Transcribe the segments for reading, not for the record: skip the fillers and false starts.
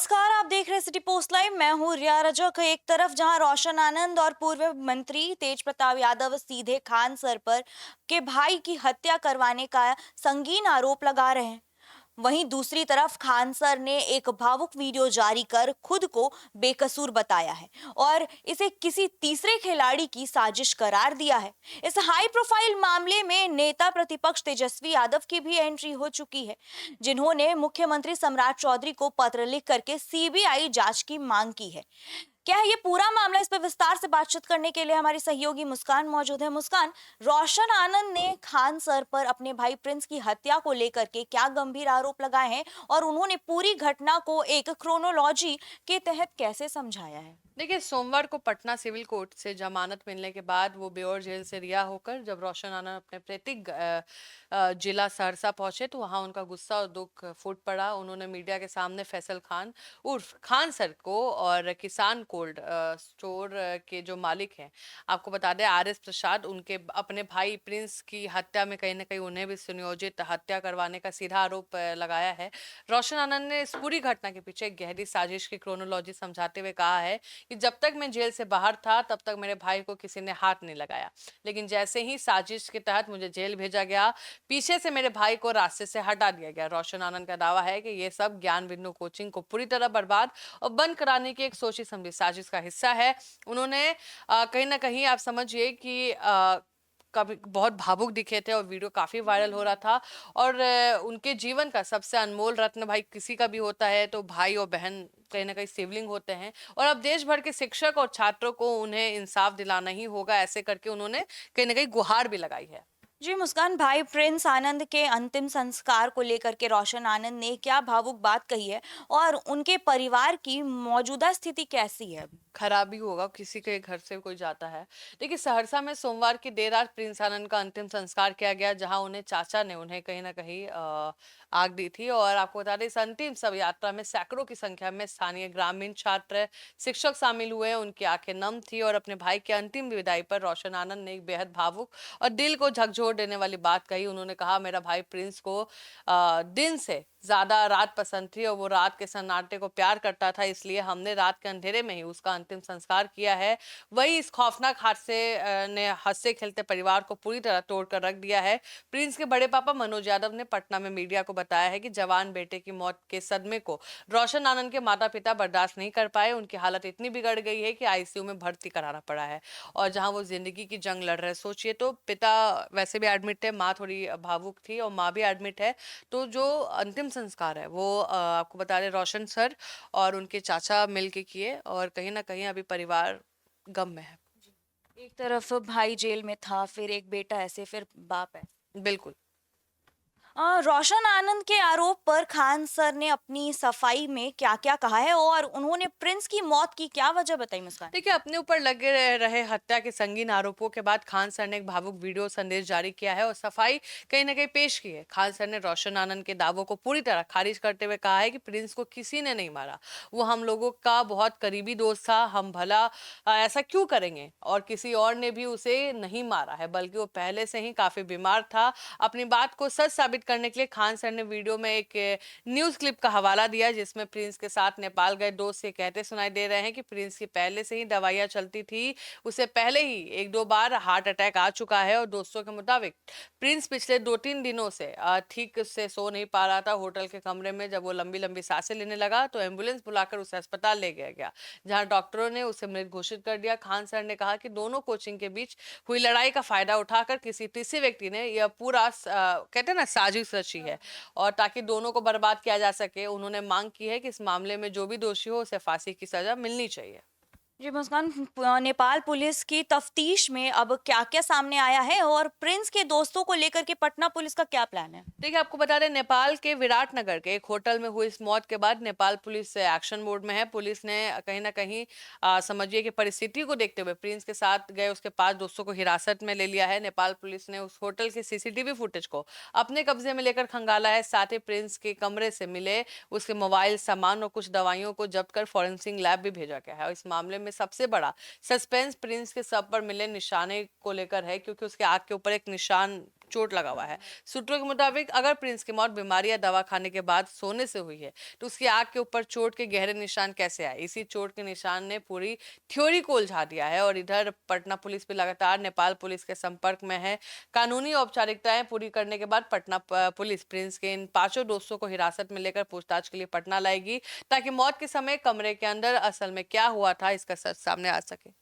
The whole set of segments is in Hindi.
नमस्कार, आप देख रहे हैं सिटी पोस्ट लाइव। मैं हूँ रिया रजक। एक तरफ जहां रोशन आनंद और पूर्व मंत्री तेज प्रताप यादव सीधे खान सर पर के भाई की हत्या करवाने का संगीन आरोप लगा रहे हैं, वहीं दूसरी तरफ खान सर ने एक भावुक वीडियो जारी कर खुद को बेकसूर बताया है और इसे किसी तीसरे खिलाड़ी की साजिश करार दिया है। इस हाई प्रोफाइल मामले में नेता प्रतिपक्ष तेजस्वी यादव की भी एंट्री हो चुकी है, जिन्होंने मुख्यमंत्री सम्राट चौधरी को पत्र लिख करके सीबीआई जांच की मांग की है। क्या है ये पूरा मामला, इस पर विस्तार से बातचीत करने के लिए हमारी सहयोगी मुस्कान मौजूद है। मुस्कान, रोशन आनंद ने खान सर पर अपने भाई प्रिंस की हत्या को लेकर के क्या गंभीर आरोप लगाए हैं और उन्होंने पूरी घटना को एक क्रोनोलॉजी के तहत कैसे समझाया है? देखिए, सोमवार को पटना सिविल कोर्ट से जमानत मिलने के बाद वो बेऊर जेल से रिहा होकर जब रोशन आनंद अपने पैतृक जिला सहरसा पहुंचे तो वहां उनका गुस्सा और दुख फूट पड़ा। उन्होंने मीडिया के सामने फैसल खान उर्फ खान सर को और किसान कोल्ड स्टोर के जो मालिक हैं, आपको बता दें आर एस प्रसाद, उनके अपने भाई प्रिंस की हत्या में कहीं ना कहीं उन्हें भी सुनियोजित हत्या करवाने का सीधा आरोप लगाया है। रोशन आनंद ने इस पूरी घटना के पीछे एक गहरी साजिश की क्रोनोलॉजी समझाते हुए कहा है कि जब तक मैं जेल से बाहर था तब तक मेरे भाई को किसी ने हाथ नहीं लगाया, लेकिन जैसे ही साजिश के तहत मुझे जेल भेजा गया, पीछे से मेरे भाई को रास्ते से हटा दिया गया। रोशन आनंद का दावा है कि ये सब ज्ञान बिंदु कोचिंग को पूरी तरह बर्बाद और बंद कराने की एक सोची समझी साजिश का हिस्सा है। उन्होंने कहीं ना कहीं आप समझिए कि कभी बहुत भावुक दिखे थे और वीडियो काफी वायरल हो रहा था। और उनके जीवन का सबसे अनमोल रत्न भाई किसी का भी होता है तो भाई और बहन कहीं ना कहीं सिबलिंग होते हैं, और अब देश भर के शिक्षक और छात्रों को उन्हें इंसाफ दिलाना ही होगा, ऐसे करके उन्होंने कहीं ना कहीं गुहार भी लगाई है। जी मुस्कान, भाई प्रिंस आनंद के अंतिम संस्कार को लेकर के रोशन आनंद ने क्या भावुक बात कही है और उनके परिवार की मौजूदा स्थिति कैसी है? खराबी होगा, किसी के घर से कोई जाता है। देखिए, सहरसा में सोमवार की देर रात प्रिंस आनंद का अंतिम संस्कार किया गया, जहां उन्हें चाचा ने उन्हें कहीं ना कहीं आग दी थी। और आपको बता दें, इस अंतिम शव यात्रा में सैकड़ों की संख्या में स्थानीय ग्रामीण, छात्र, शिक्षक शामिल हुए। उनकी आंखें नम थी और अपने भाई की अंतिम विदाई पर रोशन आनंद ने एक बेहद भावुक और दिल को झकझोर देने वाली बात कही। उन्होंने कहा, मेरा भाई प्रिंस को दिन से ज्यादा रात पसंद थी और वो रात के सन्नाटे को प्यार करता था, इसलिए हमने रात के अंधेरे में ही उसका अंतिम संस्कार किया है। वही इस खौफनाक हादसे ने हंसते खेलते परिवार को पूरी तरह तोड़ कर रख दिया है। प्रिंस के बड़े पापा मनोज यादव ने पटना में मीडिया को बताया है कि जवान बेटे की मौत के सदमे को रोशन आनंद के माता पिता बर्दाश्त नहीं कर पाए। उनकी हालत इतनी बिगड़ गई है कि आईसीयू में भर्ती कराना पड़ा है, और जहां वो जिंदगी की जंग लड़ रहे, सोचिए तो पिता वैसे भी एडमिट है, माँ थोड़ी भावुक थी और माँ भी एडमिट है। तो जो अंतिम संस्कार है वो आपको बता रहे रोशन सर और उनके चाचा मिलके किए, और कहीं ना कहीं अभी परिवार गम में है। एक तरफ भाई जेल में था, फिर एक बेटा ऐसे, फिर बाप है। बिल्कुल। रोशन आनंद के आरोप पर खान सर ने अपनी सफाई में क्या-क्या कहा है और उन्होंने प्रिंस की मौत की क्या वजह बताई? मुस्कान। देखिए, अपने ऊपर लगे रहे हत्या के संगीन आरोपों के बाद खान सर ने एक भावुक वीडियो संदेश जारी किया है और सफाई कहीं ना कहीं पेश की है। खान सर ने रोशन आनंद के दावों को पूरी तरह खारिज करते हुए कहा है कि प्रिंस को किसी ने नहीं मारा, वो हम लोगों का बहुत करीबी दोस्त था, हम भला ऐसा क्यों करेंगे, और किसी और ने भी उसे नहीं मारा है, बल्कि वो पहले से ही काफी बीमार था। अपनी बात को सच साबित करने के लिए खान सर ने वीडियो में एक न्यूज क्लिप का हवाला दिया, जिसमें प्रिंस के साथ नेपाल गए दोस्त से कहते सुनाई दे रहे हैं कि प्रिंस की पहले से ही दवाइयां चलती थी, उसे पहले ही एक दो बार हार्ट अटैक आ चुका है, और दोस्तों के मुताबिक प्रिंस पिछले 2-3 दिनों से ठीक से सो नहीं पा रहा था। होटल के कमरे में जब वो लंबी लंबी सांसें लेने लगा तो एम्बुलेंस बुलाकर उसे अस्पताल ले गया गया, जहां डॉक्टरों ने उसे मृत घोषित कर दिया। खान सर ने कहा कि दोनों कोचिंग के बीच हुई लड़ाई का फायदा उठाकर किसी तीसरे व्यक्ति ने यह पूरा कहते हैं ना साजिश रची है, और ताकि दोनों को बर्बाद किया जा सके। उन्होंने मांग की है कि इस मामले में जो भी दोषी हो उसे फांसी की सजा मिलनी चाहिए। जी मुस्कान, नेपाल पुलिस की तफ्तीश में अब क्या-क्या सामने आया है और प्रिंस के दोस्तों को लेकर के पटना पुलिस का क्या प्लान है? देखिए, आपको बता दें, नेपाल के विराटनगर के एक होटल में हुई इस मौत के बाद नेपाल पुलिस एक्शन मोड में है। पुलिस ने कहीं ना कहीं समझिए कि परिस्थिति को देखते हुए प्रिंस के साथ गए उसके 5 दोस्तों को हिरासत में ले लिया है। नेपाल पुलिस ने उस होटल के सीसीटीवी फुटेज को अपने कब्जे में लेकर खंगाला है। साथ ही प्रिंस के कमरे से मिले उसके मोबाइल, सामान और कुछ दवाइयों को जब्त कर फॉरेंसिक लैब भी भेजा गया है। और इस मामले में सबसे बड़ा सस्पेंस प्रिंस के शव पर मिले निशाने को लेकर है, क्योंकि उसके आंख के ऊपर एक निशान चोट लगा हुआ है। सूत्रों के मुताबिक अगर प्रिंस की मौत बीमारी या दवा खाने के बाद सोने से हुई है तो उसकी आंख के ऊपर चोट के गहरे निशान कैसे आए? इसी चोट के निशान ने पूरी थ्योरी को उलझा दिया है। और इधर पटना पुलिस भी लगातार नेपाल पुलिस के संपर्क में है। कानूनी औपचारिकताएं पूरी करने के बाद पटना पुलिस प्रिंस के इन 5 दोस्तों को हिरासत में लेकर पूछताछ के लिए पटना लाएगी, ताकि मौत के समय कमरे के अंदर असल में क्या हुआ था इसका सच सामने आ सके।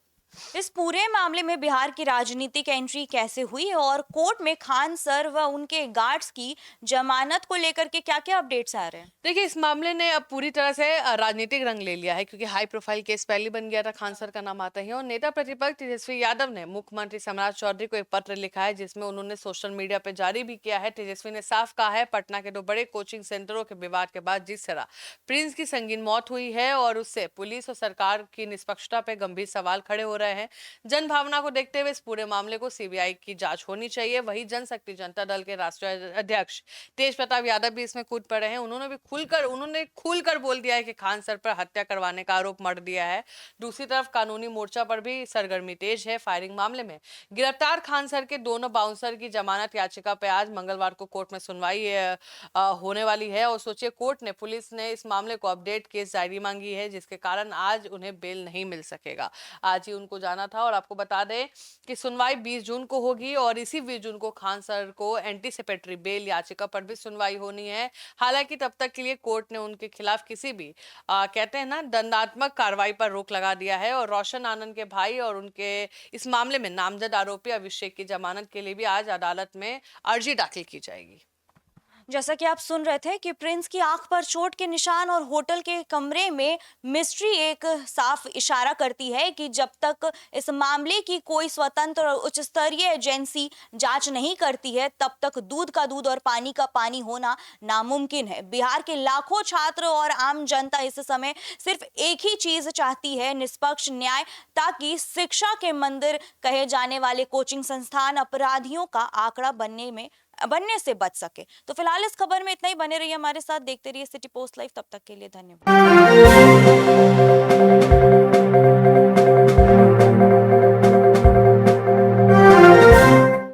इस पूरे मामले में बिहार की राजनीतिक एंट्री कैसे हुई और कोर्ट में खान सर व उनके गार्ड्स की जमानत को लेकर के क्या-क्या अपडेट्स आ रहे हैं? देखिए, इस मामले ने अब पूरी तरह से राजनीतिक रंग ले लिया है, क्योंकि हाई प्रोफाइल केस पहले बन गया था खान सर का नाम आता ही। और नेता प्रतिपक्ष तेजस्वी यादव ने मुख्यमंत्री सम्राट चौधरी को एक पत्र लिखा है, जिसमें उन्होंने सोशल मीडिया पे जारी भी किया है। तेजस्वी ने साफ कहा है, पटना के 2 बड़े कोचिंग सेंटरों के विवाद के बाद जिस तरह प्रिंस की संगीन मौत हुई है और उससे पुलिस और सरकार की निष्पक्षता पे गंभीर सवाल खड़े हो रहे हैं। जन भावना को देखते हुए इस पूरे मामले को सीबीआई की जांच होनी चाहिए। वही जनशक्ति जनता दल के राष्ट्रीय अध्यक्ष तेज प्रताप यादव भी इसमें कूद पड़े हैं। उन्होंने खुलकर बोल दिया है कि खान सर पर हत्या करवाने का आरोप मढ़ दिया है। दूसरी तरफ कानूनी मोर्चा पर भी सरगर्मी तेज है। फायरिंग मामले में गिरफ्तार खान सर के दोनों बाउंसर की जमानत याचिका पे आज मंगलवार को कोर्ट में सुनवाई होने वाली है। और सोचिए, कोर्ट ने पुलिस ने इस मामले को अपडेट केस डायरी मांगी है, जिसके कारण आज उन्हें बेल नहीं मिल सकेगा। आज ही उनको जाना था। और आपको बता दें कि सुनवाई 20 जून को होगी और इसी 20 जून को खान सर को एंटीसिपेटरी बेल याचिका पर भी सुनवाई होनी है। हालांकि तब तक के लिए कोर्ट ने उनके खिलाफ किसी भी कहते हैं ना, दंडात्मक कार्रवाई पर रोक लगा दिया है। और रोशन आनंद के भाई और उनके इस मामले में नामजद आरोपी अभिषेक की जमानत के लिए भी आज अदालत में अर्जी दाखिल की जाएगी। जैसा कि आप सुन रहे थे कि प्रिंस की आंख पर चोट के निशान और होटल के कमरे में मिस्ट्री एक साफ इशारा करती है कि जब तक इस मामले की कोई स्वतंत्र और उच्च स्तरीय एजेंसी जांच नहीं करती है, तब तक दूध का दूध और पानी का पानी होना नामुमकिन है। बिहार के लाखों छात्र और आम जनता इस समय सिर्फ एक ही चीज चाहती है, निष्पक्ष न्याय, ताकि शिक्षा के मंदिर कहे जाने वाले कोचिंग संस्थान अपराधियों का आंकड़ा बनने से बच सके। तो फिलहाल इस खबर में इतना ही। बने रहिए हमारे साथ, देखते रहिए सिटी पोस्ट लाइव। तब तक के लिए धन्यवाद।